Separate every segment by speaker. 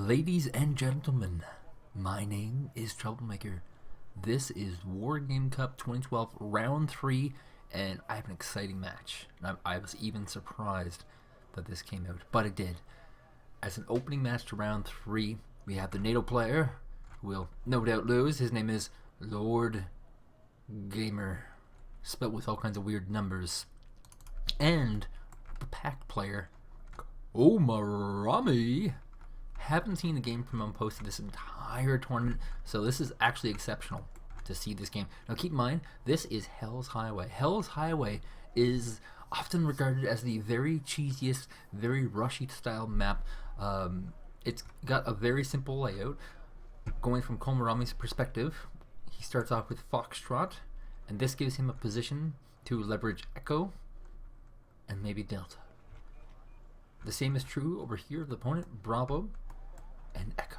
Speaker 1: Ladies and gentlemen, my name is Troublemaker. This is Wargame Cup 2012 Round 3, and I have an exciting match. I was even surprised that this came out, but it did. As an opening match to Round 3, we have the NATO player, who will no doubt lose. His name is L0rdG4m3r, spelled with all kinds of weird numbers. And the pact player, Komaromi. Haven't seen a game from him posted this entire tournament, so this is actually exceptional to see this game. Now keep in mind, this is Hell's Highway. Hell's Highway is often regarded as the very cheesiest, very rushy style map. It's got a very simple layout. Going from Komaromi's perspective, he starts off with Foxtrot, and this gives him a position to leverage Echo and maybe Delta. The same is true over here of the opponent, Bravo and Echo.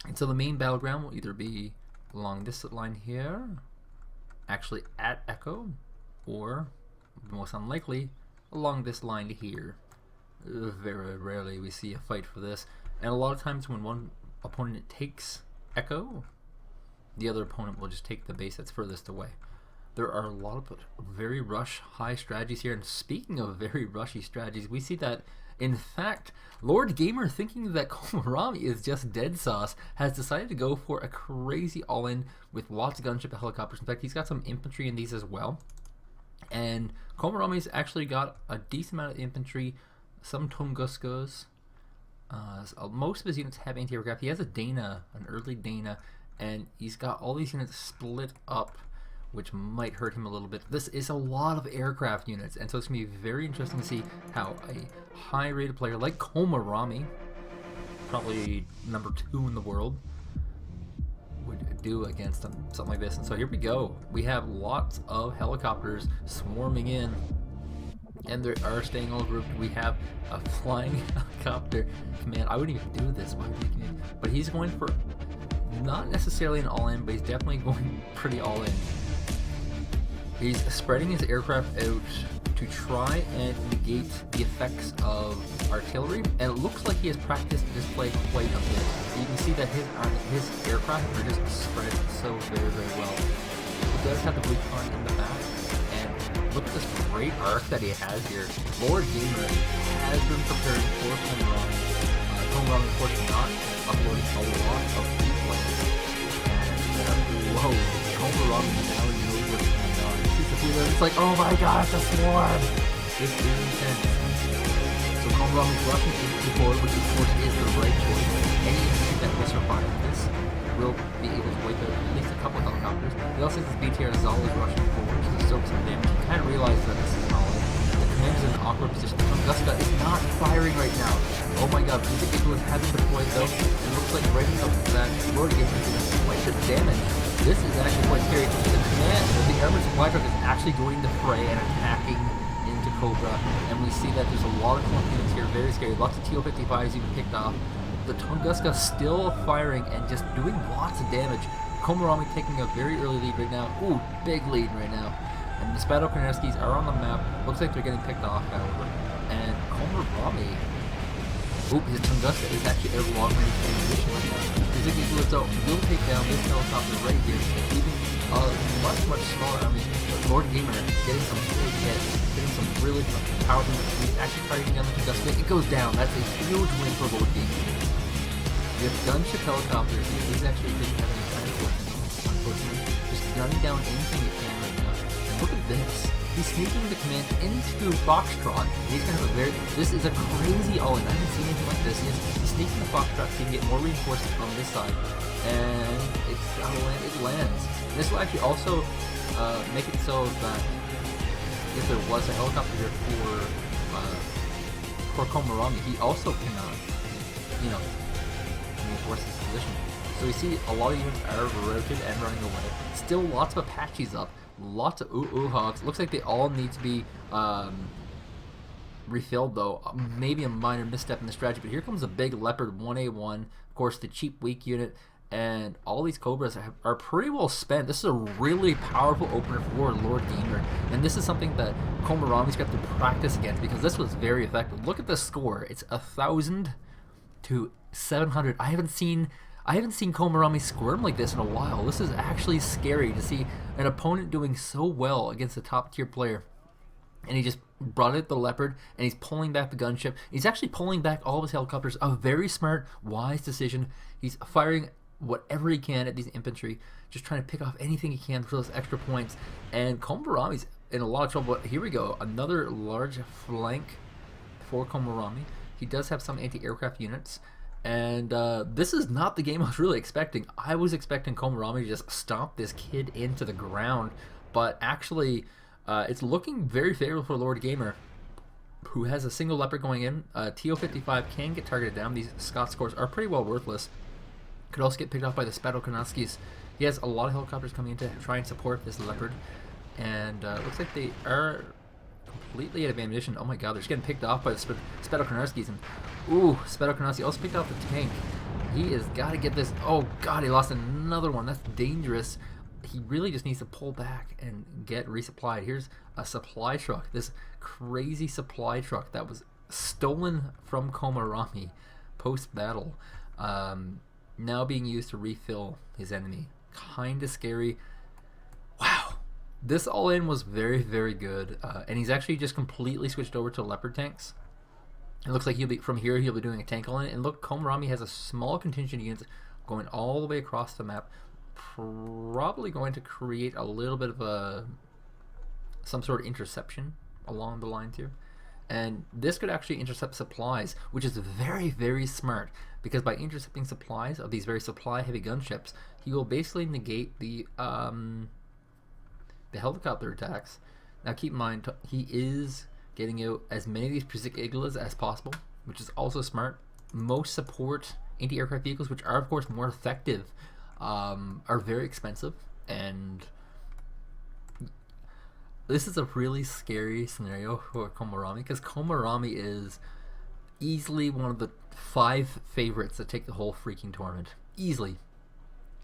Speaker 1: And so the main battleground will either be along this line here, actually at Echo, or most unlikely along this line here. Very rarely we see a fight for this, and a lot of times when one opponent takes Echo, the other opponent will just take the base that's furthest away. There are a lot of very rush high strategies here, and speaking of very rushy strategies, we see that in fact L0rdG4m3r, thinking that Komaromi is just dead sauce, has decided to go for a crazy all-in with lots of gunship helicopters. In fact, he's got some infantry in these as well, and Komaromi's actually got a decent amount of infantry, some Tunguskas. Most of his units have anti-aircraft. He has a Dana, an early Dana, and he's got all these units split up, which might hurt him a little bit. This is a lot of aircraft units, and so it's going to be very interesting to see how a high-rated player like Komaromi, probably number 2 in the world, would do against something like this. And so here we go. We have lots of helicopters swarming in, and they are staying all grouped. We have a flying helicopter command. I wouldn't even do this. Why would you? But he's going for not necessarily an all-in, but he's definitely going pretty all-in. He's spreading his aircraft out to try and negate the effects of artillery, and it looks like he has practiced this play quite a bit. You can see that his aircraft are just spread so very, very well. He does have the recon in the back, and look at this great arc that he has here. L0rdG4m3r has been preparing for Komaromi. Komaromi, of course, not uploading a lot of these plays. And whoa, Komaromi now knows what's going on. It's like, oh my gosh, a swarm! This is intense. So Komaromi's rushing into forward, which of course is the right choice. Any infantry that will survive this will be able to wipe out at least a couple of helicopters. He also has his BTR is always rushing forward to soak some damage. You kind of realize that this is solid. The commander's in an awkward position. Tunguska is not firing right now. Oh my god, the Eagle hasn't deployed though. It looks like right now that L0rdG4m3r is doing quite a bit of damage. This is actually quite scary. The command, the armored supply truck is actually going to fray and attacking into Cobra, and we see that there's a lot of clump units here, very scary. Lots of TL-55s even picked off. The Tunguska still firing and just doing lots of damage. Komaromi taking a very early lead right now. Ooh, big lead right now. And the Spadokarnevskis are on the map. Looks like they're getting picked off, however. And Komaromi, his Tunguska is actually out of long range ammunition right now. His Eagle will take down this helicopter right here, leaving a much, much smaller army. But L0rdG4m3r getting some big hits, getting some really powerful. He's actually targeting down the Tunguska. It goes down. That's a huge win for L0rdG4m3r. With gunship helicopters, he's actually didn't have any time for it, unfortunately. Just gunning down anything he can right now. And look at this. He's sneaking the command into Foxtrot. He's gonna have a this is a crazy all-in. I haven't seen anything like this. He's sneaking the Foxtrot so he can get more reinforcements on this side. And it lands. And this will actually also make it so that if there was a helicopter here for Komaromi, he also cannot, reinforce his position. So we see a lot of units are routed and running away. Still lots of Apaches up. Lots of Hogs. Looks like they all need to be refilled though. Maybe a minor misstep in the strategy, but here comes a big Leopard 1A1. Of course, the cheap weak unit, and all these Cobras are pretty well spent. This is a really powerful opener for L0rdG4m3r, and this is something that Komaromi's got to practice against because this was very effective. Look at the score. It's 1,000 to 700. I haven't seen Komaromi squirm like this in a while. This is actually scary to see an opponent doing so well against a top tier player. And he just brought out the leopard, and he's pulling back the gunship. He's actually pulling back all of his helicopters. A very smart, wise decision. He's firing whatever he can at these infantry, just trying to pick off anything he can for those extra points. And Komaromi's in a lot of trouble. But here we go, another large flank for Komaromi. He does have some anti-aircraft units. And this is not the game I was really expecting. I was expecting Komaromi to just stomp this kid into the ground, but actually it's looking very favorable for Lord Gamer, who has a single leopard going in. TO-55 can get targeted down. These Scott scores are pretty well worthless. Could also get picked off by the Spadokonowskis. He has a lot of helicopters coming in to try and support this leopard, and looks like they are completely out of ammunition. Oh my god, they're just getting picked off by the Spadokonowskis. And ooh, Spadokonowski also picked off the tank. He has got to get this. Oh god, he lost another one. That's dangerous. He really just needs to pull back and get resupplied. Here's a supply truck. This crazy supply truck that was stolen from Komaromi post-battle, now being used to refill his enemy. Kind of scary. Wow. This all-in was very, very good. And he's actually just completely switched over to leopard tanks. It looks like he'll be doing a tank all-in. And look, Komaromi has a small contingent of units going all the way across the map. Probably going to create a little bit of some sort of interception along the line too. And this could actually intercept supplies, which is very, very smart, because by intercepting supplies of these very supply-heavy gunships, he will basically negate the helicopter attacks. Now keep in mind, he is getting out as many of these Przyglas as possible, which is also smart. Most support anti-aircraft vehicles, which are of course more effective, are very expensive, and this is a really scary scenario for Komaromi, because Komaromi is easily one of the 5 favorites to take the whole freaking tournament. Easily.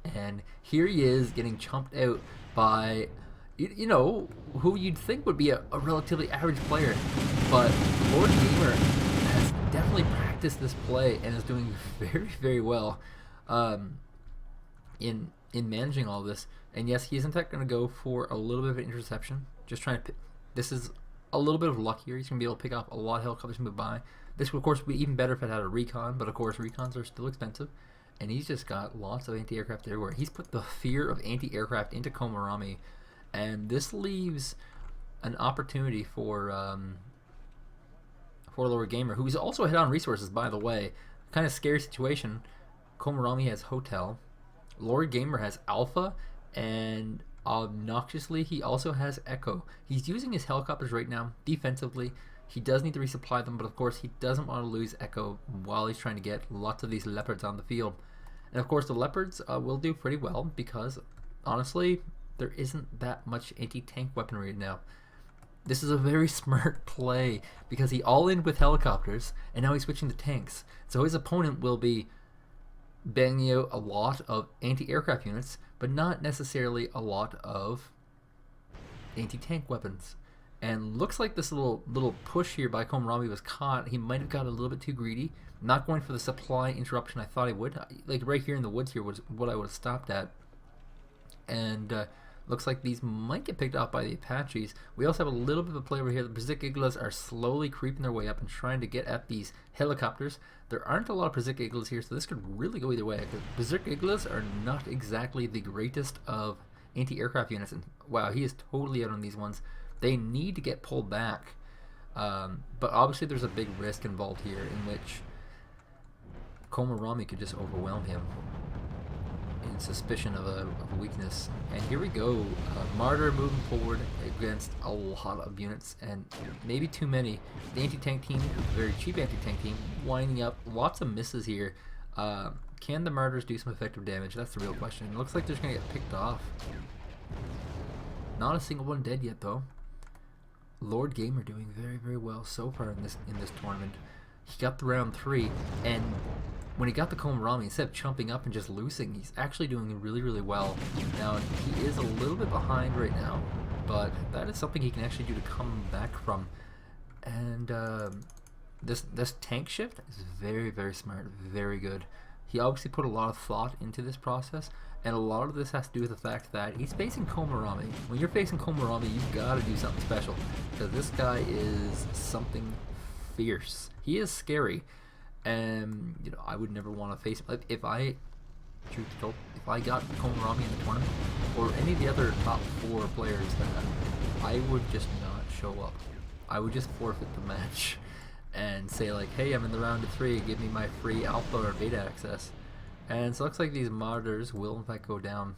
Speaker 1: And here he is getting chumped out by, you know, who you'd think would be a relatively average player. But Lord Gamer has definitely practiced this play and is doing very, very well in managing all this. And yes, he is in fact going to go for a little bit of an interception. Just trying to this is a little bit of luck here. He's going to be able to pick off a lot of helicopters move by. This would of course be even better if it had a recon, but of course recons are still expensive. And he's just got lots of anti-aircraft everywhere. He's put the fear of anti-aircraft into Komaromi, and this leaves an opportunity for Lord Gamer, who's also ahead on resources, by the way. Kind of scary situation. Komaromi has Hotel, Lord Gamer has Alpha, and obnoxiously he also has Echo. He's using his helicopters right now defensively. He does need to resupply them, but of course he doesn't want to lose Echo while he's trying to get lots of these leopards on the field. And of course the leopards will do pretty well, because honestly there isn't that much anti-tank weaponry now. This is a very smart play, because he all-in with helicopters and now he's switching to tanks. So his opponent will be banging out a lot of anti-aircraft units, but not necessarily a lot of anti-tank weapons. And looks like this little push here by Komaromi was caught. He might have got a little bit too greedy, not going for the supply interruption I thought he would. Like right here in the woods here was what I would have stopped at. And looks like these might get picked off by the Apaches. We also have a little bit of a play over here. The Przyglas are slowly creeping their way up and trying to get at these helicopters. There aren't a lot of Przyglas here, so this could really go either way. Przyglas are not exactly the greatest of anti-aircraft units. And wow, he is totally out on these ones. They need to get pulled back. But obviously there's a big risk involved here in which Komaromi could just overwhelm him in suspicion of a weakness. And here we go, Martyr moving forward against a lot of units, and maybe too many. The anti-tank team, a very cheap anti-tank team, winding up lots of misses here. Can the Martyrs do some effective damage? That's the real question. It looks like they're just going to get picked off. Not a single one dead yet though. Lord Gamer doing very, very well so far in this tournament. He got the round 3, and when he got the Komaromi, instead of chumping up and just losing, he's actually doing really, really well. Now, he is a little bit behind right now, but that is something he can actually do to come back from. And this tank shift is very, very smart, very good. He obviously put a lot of thought into this process, and a lot of this has to do with the fact that he's facing Komaromi. When you're facing Komaromi, you've got to do something special, because this guy is something fierce. He is scary, and you know, I would never want to face him. Like, if I got Komaromi in the tournament, or any of the other top 4 players, that I would just not show up. I would just forfeit the match and say like, hey, I'm in the round of 3, give me my free alpha or beta access. And so it looks like these monitors will in fact go down,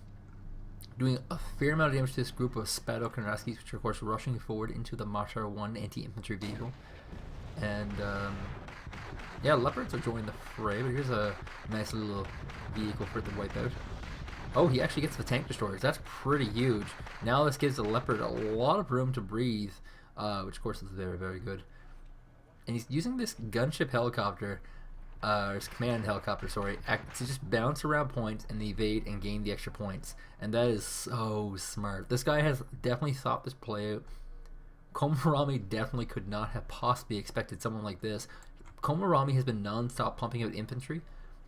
Speaker 1: doing a fair amount of damage to this group of Spadokonraskis, which are of course rushing forward into the Martyr 1 anti-infantry vehicle. And yeah, leopards are joining the fray, but here's a nice little vehicle for it to wipe out. Oh, he actually gets the tank destroyers. That's pretty huge. Now this gives the leopard a lot of room to breathe, which of course is very, very good. And he's using this gunship helicopter, or his command helicopter, sorry, to just bounce around points and evade and gain the extra points. And that is so smart. This guy has definitely thought this play out. Komaromi definitely could not have possibly expected someone like this. Komaromi has been non-stop pumping out infantry,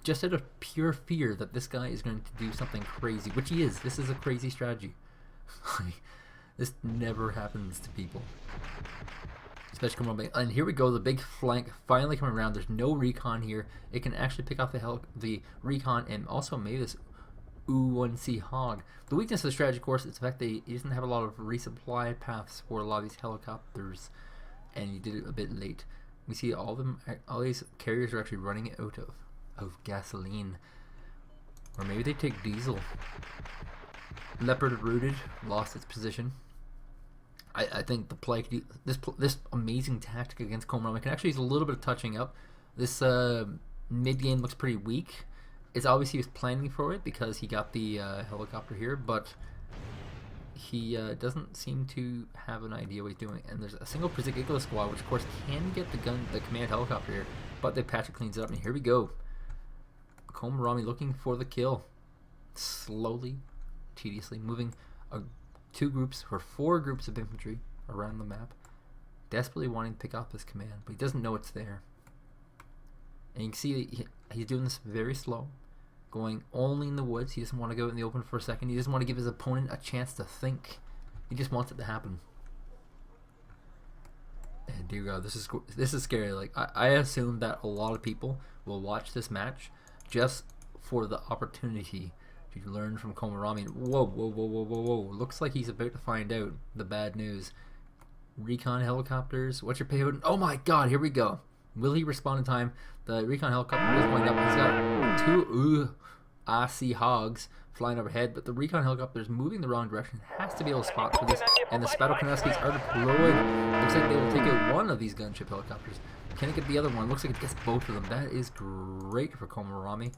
Speaker 1: just out of pure fear that this guy is going to do something crazy, which he is. This is a crazy strategy. This never happens to people. Especially Komaromi. And here we go, the big flank finally coming around. There's no recon here. It can actually pick off the recon and also maybe this U1C hog. The weakness of the strategy, of course, is the fact that he doesn't have a lot of resupply paths for a lot of these helicopters, and he did it a bit late. We see all these carriers are actually running out of gasoline, or maybe they take diesel. Leopard rooted, lost its position. I think the play this amazing tactic against Komaromi can actually use a little bit of touching up. This mid game looks pretty weak. It's obvious he was planning for it because he got the helicopter here, but he doesn't seem to have an idea what he's doing. And there's a single particular squad, which of course can get the command helicopter here, but the Patrick cleans it up. And here we go. Komaromi looking for the kill, slowly, tediously moving 2 groups or 4 groups of infantry around the map, desperately wanting to pick off this command, but he doesn't know it's there. And you can see he's doing this very slow, going only in the woods. He doesn't want to go in the open for a second. He doesn't want to give his opponent a chance to think. He just wants it to happen. And dear God, this is scary. Like I assume that a lot of people will watch this match just for the opportunity to learn from Komaromi. Whoa, whoa, whoa, whoa, whoa, whoa. Looks like he's about to find out the bad news. Recon helicopters, what's your payload? Oh my God, here we go. Will he respond in time? The recon helicopter is going up. He's got 2 RC hogs flying overhead, but the recon helicopter is moving the wrong direction. Has to be able to spot for this, and the Spadokonraskis are deployed. Looks like they will take out one of these gunship helicopters. Can it get the other one? Looks like it gets both of them. That is great for Komaromi,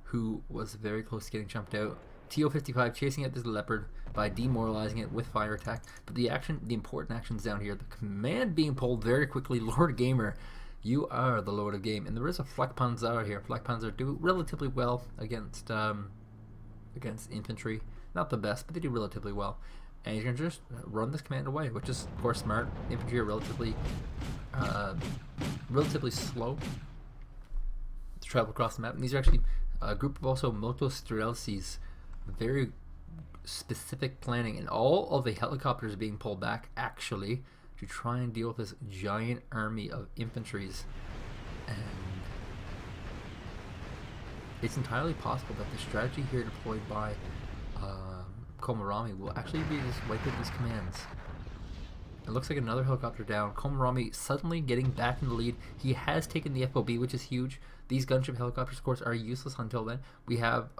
Speaker 1: who was very close to getting jumped out. TO-55 chasing out this leopard by demoralizing it with fire attack. But the important actions down here. The command being pulled very quickly. Lord Gamer, you are the Lord of Game. And there is a Flakpanzer here. Flakpanzer do relatively well against infantry. Not the best, but they do relatively well. And you can just run this command away, which is of course smart. Infantry are relatively slow to travel across the map. And these are actually a group of also motostrelcies. Very specific planning, and all of the helicopters being pulled back actually to try and deal with this giant army of infantries. And it's entirely possible that the strategy here deployed by Komaromi will actually be just wiping these commands. It looks like another helicopter down. Komaromi suddenly getting back in the lead. He has taken the FOB, which is huge. These gunship helicopters, of course, are useless until then. We have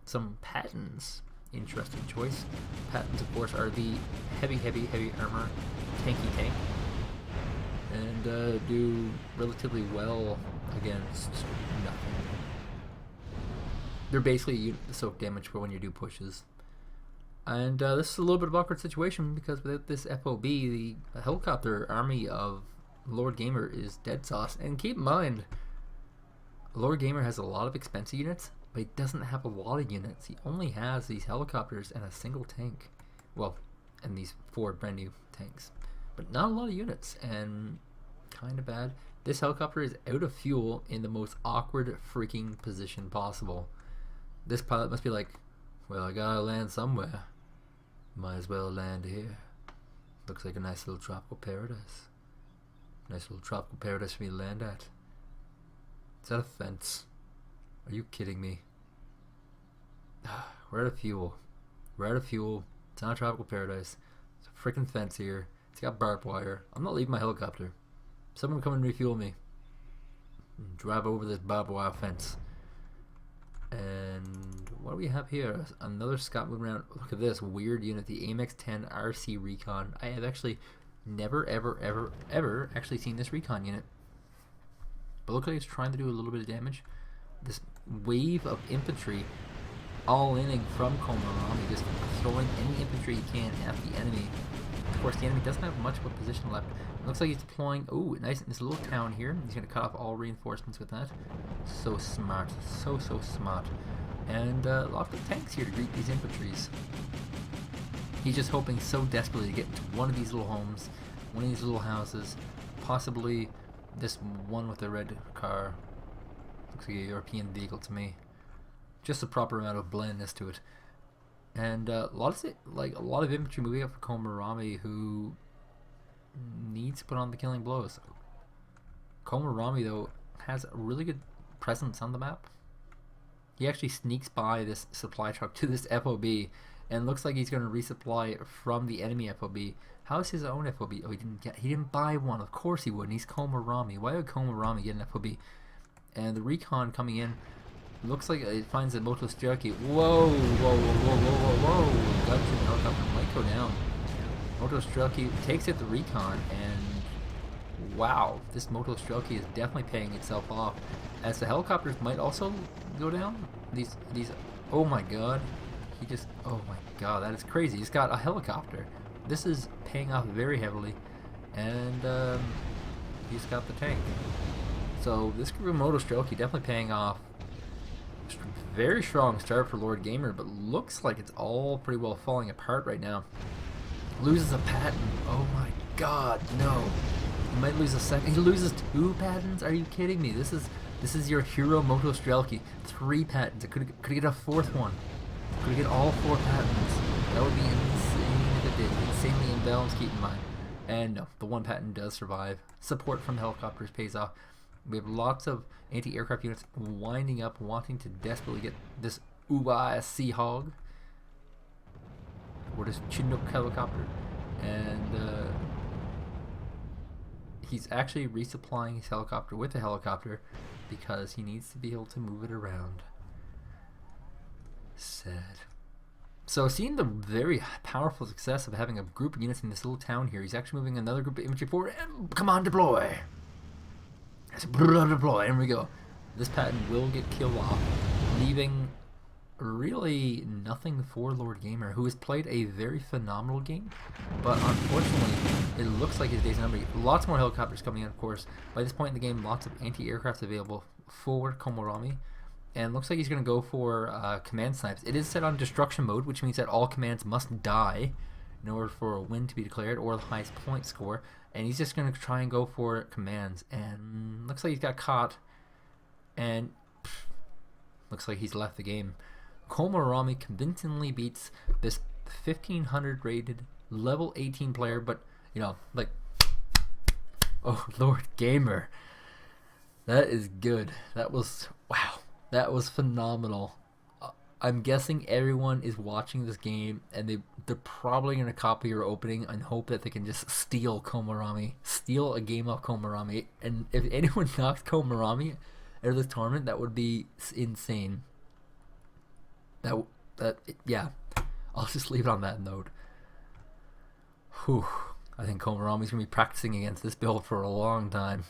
Speaker 1: some Pattons. Interesting choice. Pattons, of course, are the heavy armor tanky tank, and do relatively well against nothing. They're basically soak damage for when you do pushes. And this is a little bit of an awkward situation because without this FOB, the helicopter army of Lord Gamer is dead sauce. And keep in mind, Lord Gamer has a lot of expensive units, but he doesn't have a lot of units. He only has these helicopters and a single tank. Well, and these 4 brand new tanks. But not a lot of units. And kind of bad. This helicopter is out of fuel in the most awkward freaking position possible. This pilot must be like, well, I gotta land somewhere. Might as well land here. Looks like a nice little tropical paradise. Nice little tropical paradise for me to land at. Is that a fence? Are you kidding me? We're out of fuel. We're out of fuel. It's not a tropical paradise. It's a freaking fence here. It's got barbed wire. I'm not leaving my helicopter. Someone come and refuel me. And drive over this barbed wire fence. And what do we have here? Another scout moving around. Look at this weird unit, the AMX-10 RC Recon. I have actually never, ever actually seen this recon unit. But look like it's trying to do a little bit of damage. This wave of infantry all inning from Komaromi, just throwing any infantry he can at the enemy. Of course, the enemy doesn't have much of a position left. It looks like he's deploying, oh, nice, this little town here. He's going to cut off all reinforcements with that. So smart, so smart. And lots of tanks here to greet these infantries. He's just hoping so desperately to get into one of these little homes, one of these little houses, possibly this one with the red car. Looks like a European vehicle to me. Just the proper amount of blandness to it. And a lot of infantry moving up for Komaromi, who needs to put on the killing blows. Komaromi, though, has a really good presence on the map. He actually sneaks by this supply truck to this FOB, and looks like he's going to resupply from the enemy FOB. How's his own FOB? Oh, he didn't buy one. Of course he wouldn't. He's Komaromi. Why would Komaromi get an FOB? And the recon coming in looks like it finds a moto Strelki. Whoa. Gudgeon helicopter might go down. Moto Strelki takes it the recon, and wow, this Moto Strelki is definitely paying itself off, as the helicopters might also go down. These oh my god, oh my god, that is crazy. He's got a helicopter. This is paying off very heavily, and he's got the tank. So this group of Moto Strelki definitely paying off. Very strong start for Lord Gamer, but looks like it's all pretty well falling apart right now. Loses a patent. Oh my god, no. He might lose a second. He loses 2 patents? Are you kidding me? This is your hero Moto Strelki. 3 patents. It could get a 4th one. Could get all 4 patents. That would be insane if it did. Insanely imbalanced, keep in mind. And no, the 1 patent does survive. Support from helicopters pays off. We have lots of anti-aircraft units winding up, wanting to desperately get this Sea Hog, or this Chinook helicopter, and he's actually resupplying his helicopter with a helicopter because he needs to be able to move it around. Sad. So seeing the very powerful success of having a group of units in this little town here, he's actually moving another group of infantry forward, and come on, deploy! Deploy, and we go. This patent will get killed off, leaving really nothing for Lord Gamer, who has played a very phenomenal game, but unfortunately it looks like his days are numbered. Lots more helicopters coming in, of course. By this point in the game, lots of anti-aircraft available for Komaromi, and looks like he's going to go for command snipes. It is set on destruction mode, which means that all commands must die in order for a win to be declared, or the highest point score. And he's just going to try and go for commands. And looks like he's got caught. And looks like he's left the game. Komaromi convincingly beats this 1500 rated level 18 player. But, you know, like, oh, Lord Gamer. That is good. That was, wow. That was phenomenal. I'm guessing everyone is watching this game, and they're probably going to copy your opening and hope that they can just steal Komaromi, steal a game off Komaromi. And if anyone knocks Komaromi out of this tournament, that would be insane. Yeah, I'll just leave it on that note. Whew. I think Komaromi's going to be practicing against this build for a long time.